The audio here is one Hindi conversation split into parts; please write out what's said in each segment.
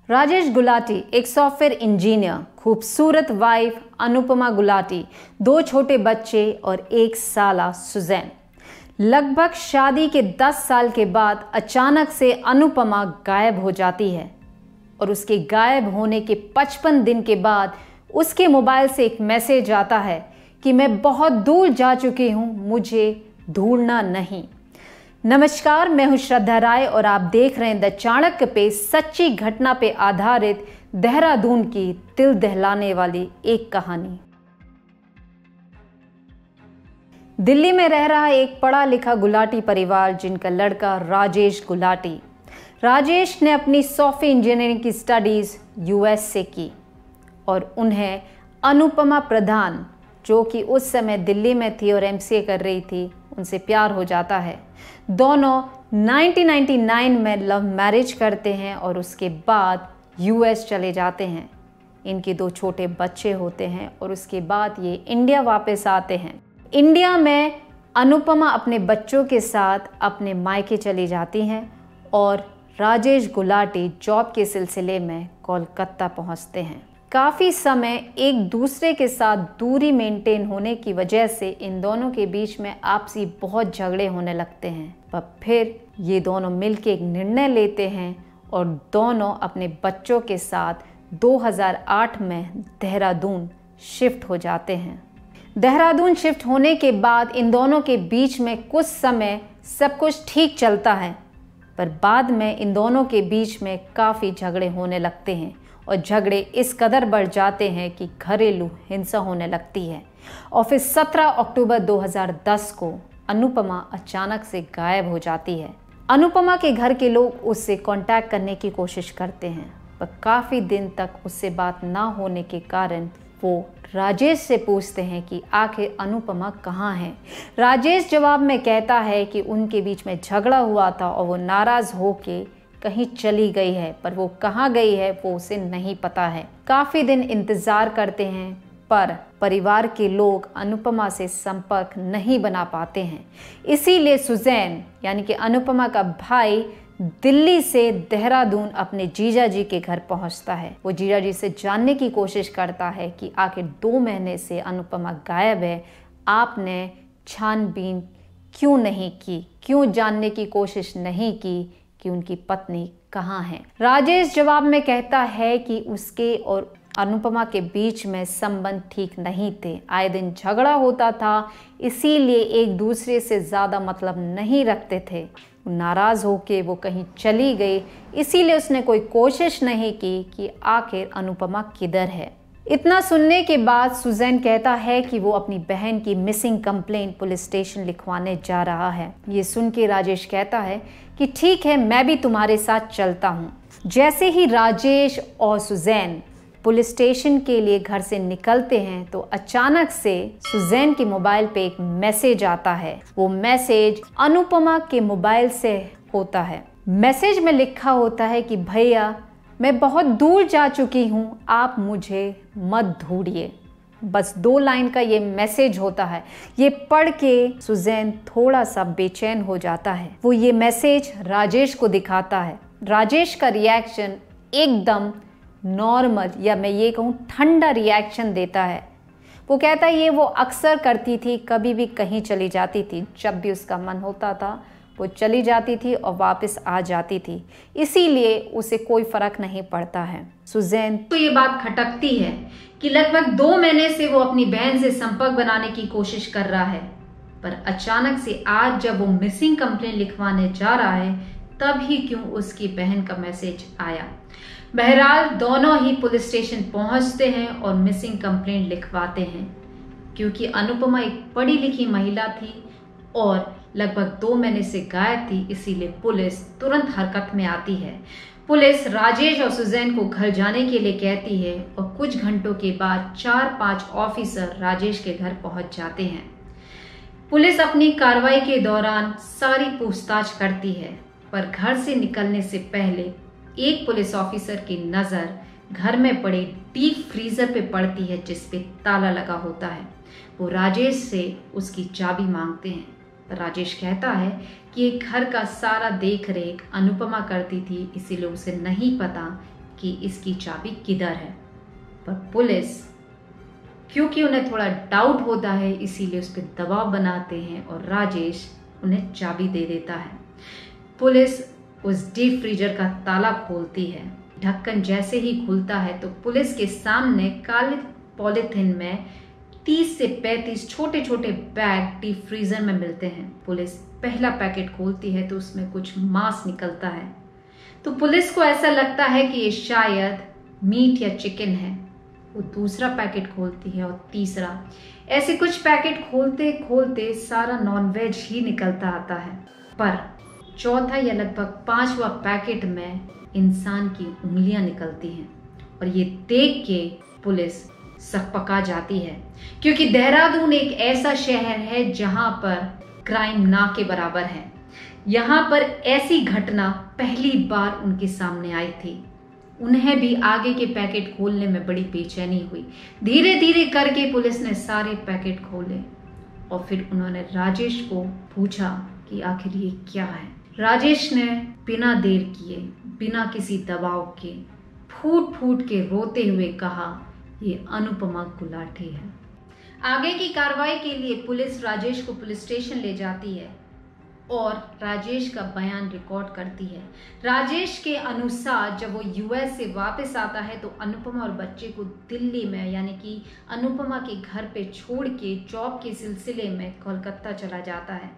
राजेश गुलाटी एक सॉफ्टवेयर इंजीनियर, खूबसूरत वाइफ अनुपमा गुलाटी, 2 छोटे बच्चे और 1 साला सुजैन। लगभग शादी के 10 साल के बाद अचानक से अनुपमा गायब हो जाती है और उसके गायब होने के 55 दिन के बाद उसके मोबाइल से एक मैसेज आता है कि मैं बहुत दूर जा चुकी हूँ, मुझे ढूंढना नहीं। नमस्कार, मैं हूं श्रद्धा राय और आप देख रहे हैं द चाणक्य पे सच्ची घटना पे आधारित देहरादून की दिल दहलाने वाली एक कहानी। दिल्ली में रह रहा एक पढ़ा लिखा गुलाटी परिवार, जिनका लड़का राजेश गुलाटी। राजेश ने अपनी सॉफ्टवेयर इंजीनियरिंग की स्टडीज यूएस से की और उन्हें अनुपमा प्रधान, जो कि उस समय दिल्ली में थी और एमसीए कर रही थी, उनसे प्यार हो जाता है। दोनों 1999 में लव मैरिज करते हैं और उसके बाद यूएस चले जाते हैं। इनके 2 छोटे बच्चे होते हैं और उसके बाद ये इंडिया वापस आते हैं। इंडिया में अनुपमा अपने बच्चों के साथ अपने मायके चली जाती हैं और राजेश गुलाटी जॉब के सिलसिले में कोलकाता पहुंचते हैं। काफ़ी समय एक दूसरे के साथ दूरी मेंटेन होने की वजह से इन दोनों के बीच में आपसी बहुत झगड़े होने लगते हैं। पर फिर ये दोनों मिलकर एक निर्णय लेते हैं और दोनों अपने बच्चों के साथ 2008 में देहरादून शिफ्ट हो जाते हैं। देहरादून शिफ्ट होने के बाद इन दोनों के बीच में कुछ समय सब कुछ ठीक चलता है, पर बाद में इन दोनों के बीच में काफ़ी झगड़े होने लगते हैं और झगड़े इस कदर बढ़ जाते हैं कि घरेलू हिंसा होने लगती है। और फिर 17 अक्टूबर 2010 को अनुपमा अचानक से गायब हो जाती है। अनुपमा के घर के लोग उससे कांटेक्ट करने की कोशिश करते हैं, पर काफ़ी दिन तक उससे बात ना होने के कारण वो राजेश से पूछते हैं कि आखिर अनुपमा कहाँ है। राजेश जवाब में कहता है कि उनके बीच में झगड़ा हुआ था और वो नाराज़ होके कहीं चली गई है, पर वो कहाँ गई है वो उसे नहीं पता है। काफ़ी दिन इंतज़ार करते हैं पर परिवार के लोग अनुपमा से संपर्क नहीं बना पाते हैं। इसीलिए सुजैन यानी कि अनुपमा का भाई दिल्ली से देहरादून अपने जीजा जी के घर पहुंचता है। वो जीजा जी से जानने की कोशिश करता है कि आखिर 2 महीने से अनुपमा गायब है, आपने छानबीन क्यों नहीं की, क्यों जानने की कोशिश नहीं की कि उनकी पत्नी कहाँ है। राजेश जवाब में कहता है कि उसके और अनुपमा के बीच में संबंध ठीक नहीं थे, आए दिन झगड़ा होता था, इसीलिए एक दूसरे से ज़्यादा मतलब नहीं रखते थे। नाराज़ होके वो कहीं चली गई, इसीलिए उसने कोई कोशिश नहीं की कि आखिर अनुपमा किधर है। इतना सुनने के बाद सुजैन कहता है कि वो अपनी बहन की मिसिंग कंप्लेंट पुलिस स्टेशन लिखवाने जा रहा है। ये सुन के राजेश कहता है कि ठीक है, मैं भी तुम्हारे साथ चलता हूँ। जैसे ही राजेश और सुजैन पुलिस स्टेशन के लिए घर से निकलते हैं तो अचानक से सुजैन के मोबाइल पे एक मैसेज आता है। वो मैसेज अनुपमा के मोबाइल से होता है। मैसेज में लिखा होता है कि भैया, मैं बहुत दूर जा चुकी हूँ, आप मुझे मत ढूंढिए। बस 2 लाइन का ये मैसेज होता है। ये पढ़ के सुजैन थोड़ा सा बेचैन हो जाता है। वो ये मैसेज राजेश को दिखाता है। राजेश का रिएक्शन एकदम नॉर्मल या मैं ये कहूँ ठंडा रिएक्शन देता है। वो कहता है ये वो अक्सर करती थी, कभी भी कहीं चली जाती थी, जब भी उसका मन होता था वो चली जाती थी और वापस आ जाती थी, इसीलिए उसे कोई फर्क नहीं पड़ता है। सुजैन तो ये बात खटकती है कि लगभग 2 महीने से वो अपनी बहन से संपर्क बनाने की कोशिश कर रहा है, पर अचानक से आज जब वो मिसिंग कंप्लेंट लिखवाने जा रहा है तब ही क्यों उसकी बहन का मैसेज आया। बहरहाल दोनों ही पुलिस स्टेशन पहुंचते हैं और मिसिंग कंप्लेंट लिखवाते हैं। क्योंकि अनुपमा एक पढ़ी लिखी महिला थी और लगभग 2 महीने से गायब थी, इसीलिए पुलिस तुरंत हरकत में आती है। पुलिस राजेश और सुजैन को घर जाने के लिए कहती है और कुछ घंटों के बाद 4-5 ऑफिसर राजेश के घर पहुंच जाते हैं। पुलिस अपनी कार्रवाई के दौरान सारी पूछताछ करती है, पर घर से निकलने से पहले एक पुलिस ऑफिसर की नज़र घर में पड़े डीप फ्रीजर पे पड़ती है, जिस पे ताला लगा होता है। वो राजेश से उसकी चाबी मांगते हैं। राजेश कहता है कि ये घर का सारा देख रेख अनुपमा करती थी, इसीलिए उसे नहीं पता कि इसकी चाबी किधर है, पर पुलिस क्योंकि उन्हें थोड़ा डाउट होता है इसीलिए उस पर दबाव बनाते हैं और राजेश उन्हें चाबी दे देता है। पुलिस उस डीप फ्रीजर का ताला खोलती है। ढक्कन जैसे ही खुलता है तो पुलिस के सामने काले पॉलिथीन में 30 से 35 छोटे छोटे बैग डीप फ्रीजर में मिलते हैं। पुलिस पहला पैकेट खोलती है तो उसमें कुछ मांस निकलता है, तो पुलिस को ऐसा लगता है कि ये शायद मीट या चिकन है। वो दूसरा पैकेट खोलती है और तीसरा, ऐसे कुछ पैकेट खोलते खोलते सारा नॉनवेज ही निकलता आता है। पर चौथा या लगभग 5वां पैकेट में इंसान की उंगलियां निकलती हैं और ये देख के पुलिस सकपका जाती है, क्योंकि देहरादून एक ऐसा शहर है जहां पर क्राइम ना के बराबर है। यहाँ पर ऐसी घटना पहली बार उनके सामने आई थी। उन्हें भी आगे के पैकेट खोलने में बड़ी बेचैनी हुई। धीरे धीरे करके पुलिस ने सारे पैकेट खोले और फिर उन्होंने राजेश को पूछा कि आखिर ये क्या है। राजेश ने बिना देर किए, बिना किसी दबाव के, फूट फूट के रोते हुए कहा, ये अनुपमा गुलाटी है। आगे की कार्रवाई के लिए पुलिस राजेश को पुलिस स्टेशन ले जाती है और राजेश का बयान रिकॉर्ड करती है। राजेश के अनुसार जब वो यूएस से वापस आता है तो अनुपमा और बच्चे को दिल्ली में, यानी कि अनुपमा के घर पे छोड़ के जॉब के सिलसिले में कोलकाता चला जाता है।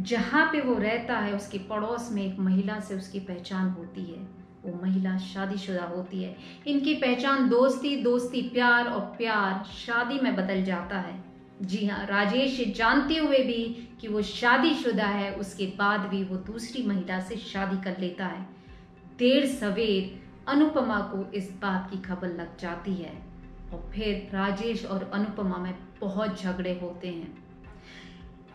जहाँ पे वो रहता है उसके पड़ोस में एक महिला से उसकी पहचान होती है। वो महिला शादीशुदा होती है। इनकी पहचान दोस्ती, दोस्ती प्यार और प्यार शादी में बदल जाता है। जी हाँ, राजेश जानते हुए भी कि वो शादीशुदा है, उसके बाद भी वो दूसरी महिला से शादी कर लेता है। देर सवेर अनुपमा को इस बात की खबर लग जाती है और फिर राजेश और अनुपमा में बहुत झगड़े होते हैं।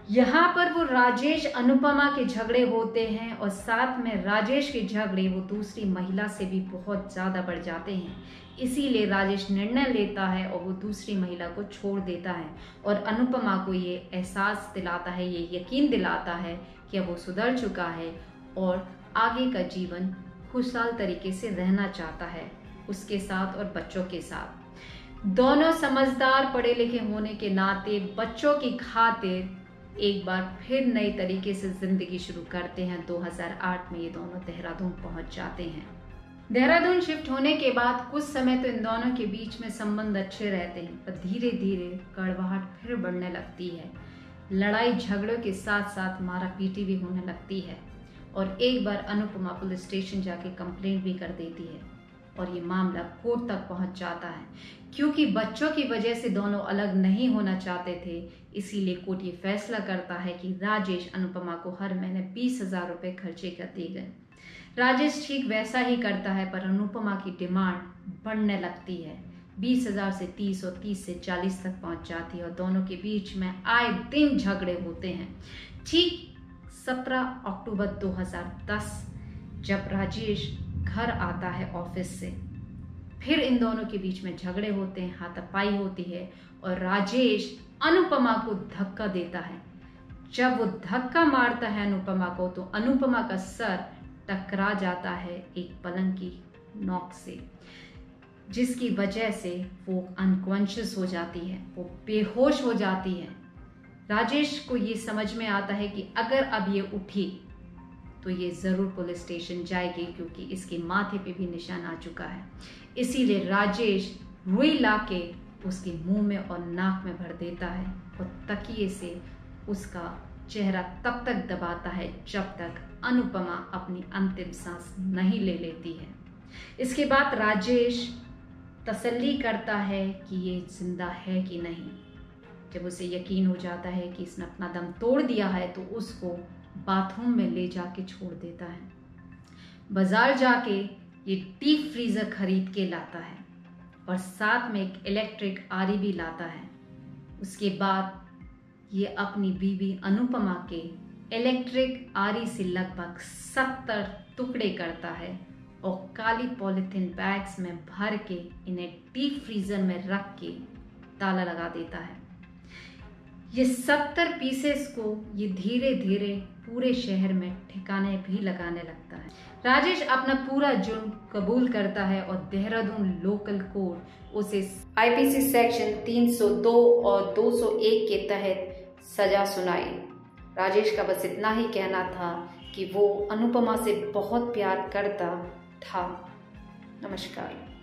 यहाँ पर वो राजेश अनुपमा के झगड़े होते हैं और साथ में राजेश के झगड़े वो दूसरी महिला से भी बहुत ज़्यादा बढ़ जाते हैं। इसीलिए राजेश निर्णय लेता है और वो दूसरी महिला को छोड़ देता है और अनुपमा को ये एहसास दिलाता है, ये यकीन दिलाता है कि अब वो सुधर चुका है और आगे का जीवन खुशहाल तरीके से रहना चाहता है उसके साथ और बच्चों के साथ। दोनों समझदार पढ़े लिखे होने के नाते बच्चों की खातिर एक बार फिर नई तरीके से जिंदगी शुरू करते हैं। 2008 में ये दोनों देहरादून पहुंच जाते हैं। देहरादून शिफ्ट होने के बाद कुछ समय तो इन दोनों के बीच में संबंध अच्छे रहते हैं, पर धीरे धीरे कड़वाहट फिर बढ़ने लगती है। लड़ाई झगड़ों के साथ साथ मारापीटी भी होने लगती है और एक बार अनुपमा पुलिस स्टेशन जाके कंप्लेंट भी कर देती है और ये मामला कोर्ट तक पहुंच जाता है। क्योंकि बच्चों की वजह से दोनों अलग नहीं होना चाहते थे, इसीलिए कोर्ट ये फैसला करता है कि राजेश अनुपमा को हर महीने 20,000 रुपये खर्चे कर दिए गए। राजेश ठीक वैसा ही करता है, पर अनुपमा की डिमांड बढ़ने लगती है। 20,000 से 30 और 30 से 40 तक पहुंच जाती है और दोनों के बीच में आए दिन झगड़े होते हैं। ठीक 17 अक्टूबर 2010 जब राजेश घर आता है ऑफिस से, फिर इन दोनों के बीच में झगड़े होते हैं, हाथापाई होती है और राजेश अनुपमा को धक्का देता है। जब वो धक्का मारता है अनुपमा को तो अनुपमा का सर टकरा जाता है एक पलंग की नोक से, जिसकी वजह से वो अनकॉन्शियस हो जाती है, वो बेहोश हो जाती है। राजेश को ये समझ में आता है कि अगर अब ये उठी तो ये ज़रूर पुलिस स्टेशन जाएगी, क्योंकि इसके माथे पे भी निशान आ चुका है। इसीलिए राजेश रुई लाके उसके मुंह में और नाक में भर देता है और तकिए से उसका चेहरा तब तक दबाता है जब तक अनुपमा अपनी अंतिम सांस नहीं ले लेती है। इसके बाद राजेश तसल्ली करता है कि ये जिंदा है कि नहीं। जब उसे यकीन हो जाता है कि इसने अपना दम तोड़ दिया है तो उसको बाथरूम में ले जाके छोड़ देता है। बाजार जाके ये डीप फ्रीजर खरीद के लाता है और साथ में एक इलेक्ट्रिक आरी भी लाता है। उसके बाद ये अपनी बीवी अनुपमा के इलेक्ट्रिक आरी से लगभग 70 टुकड़े करता है और काली पॉलिथीन बैग्स में भर के इन्हें डीप फ्रीजर में रख के ताला लगा देता है। ये 70 पीसेस को ये धीरे धीरे पूरे शहर में ठिकाने भी लगाने लगता है। राजेश अपना पूरा जुर्म कबूल करता है और देहरादून लोकल कोर्ट उसे आईपीसी सेक्शन 302 और 201 के तहत सजा सुनाई। राजेश का बस इतना ही कहना था कि वो अनुपमा से बहुत प्यार करता था। नमस्कार।